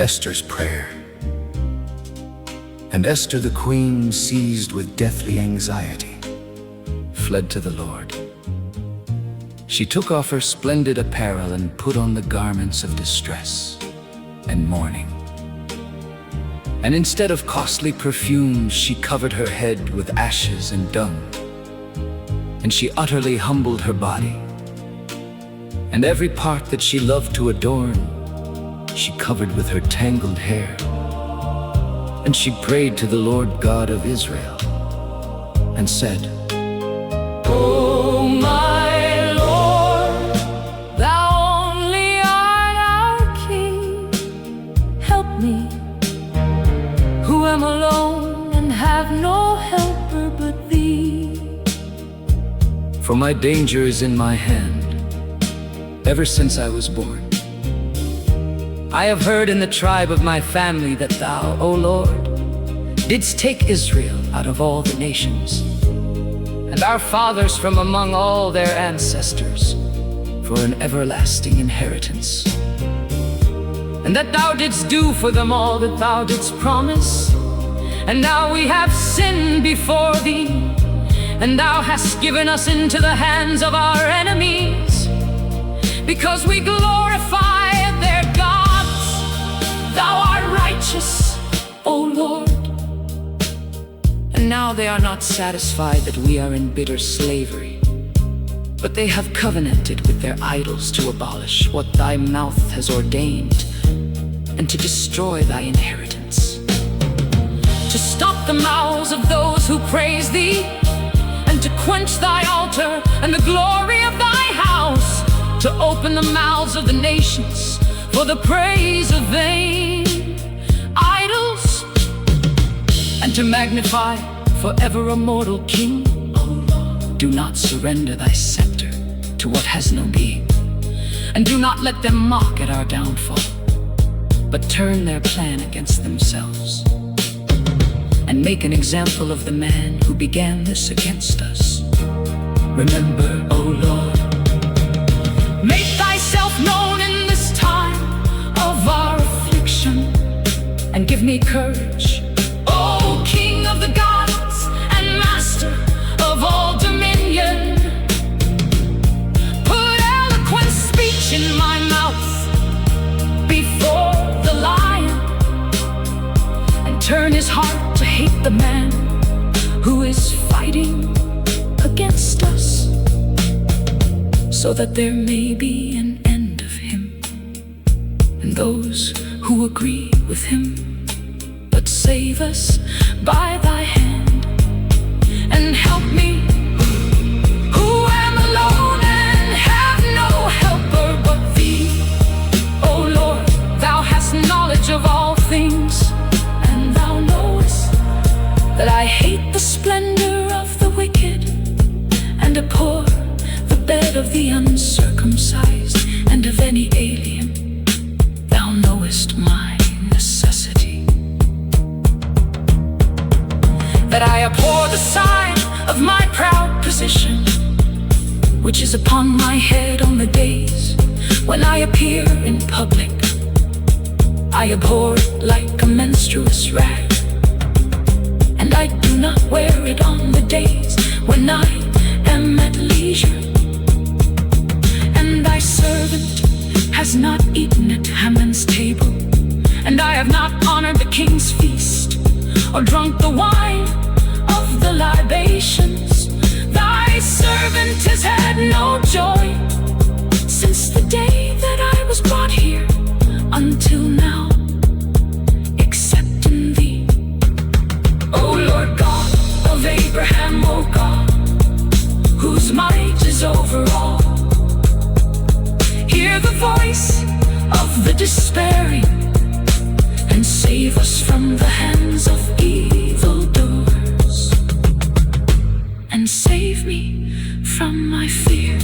Esther's prayer. And Esther the queen, seized with deathly anxiety, fled to the Lord. She took off her splendid apparel and put on the garments of distress and mourning. And instead of costly perfumes, she covered her head with ashes and dung. And she utterly humbled her body. And every part that she loved to adorn, she covered with her tangled hair. And she prayed to the Lord God of Israel and said, "O my Lord, thou only art our King. Help me, who am alone and have no helper but thee. For my danger is in my hand, ever since I was born. I have heard in the tribe of my family that thou, O Lord, didst take Israel out of all the nations, and our fathers from among all their ancestors, for an everlasting inheritance. And that thou didst do for them all that thou didst promise. And now we have sinned before thee, and thou hast given us into the hands of our enemies, because we glorify their gods. Thou art righteous, O Lord. And now they are not satisfied that we are in bitter slavery, but they have covenanted with their idols to abolish what thy mouth has ordained, and to destroy thy inheritance, to stop the mouths of those who praise thee, and to quench thy altar and the glory of thy house, to open the mouths of the nations for the praise of vain idols, and to magnify forever a mortal king. Do not surrender thy scepter to what has no being, and do not let them mock at our downfall, but turn their plan against themselves, and make an example of the man who began this against us. Remember, O Lord, make thyself known in this time of our affliction, and give me courage, O King of the gods and Master of all dominion. Put eloquent speech in my mouth before the lion, and turn his heart to hate the man who is fighting against us, so that there may be an end of him and those who agree with him. But save us by thy hand, and help me, who am alone and have no helper but thee. O Lord, thou hast knowledge of all things, and thou knowest that I hate the splendor of the wicked, and abhor the bed of the uncircumcised, and of any alien. Thou knowest my necessity, that I abhor the sign of my proud position, which is upon my head on the days when I appear in public. I abhor it like a menstruous rag, and I do not wear it on the days when I am at leisure. And thy servant has not eaten at Haman's table, and I have not honored the king's feast, or drunk the wine of the libations. Thy servant has had no joy since the day that I was brought here until now, except in thee. O Lord God of Abraham, O God, whose might is over all, hear the voice of the despairing, and save us from the hands of evildoers, and save me from my fear.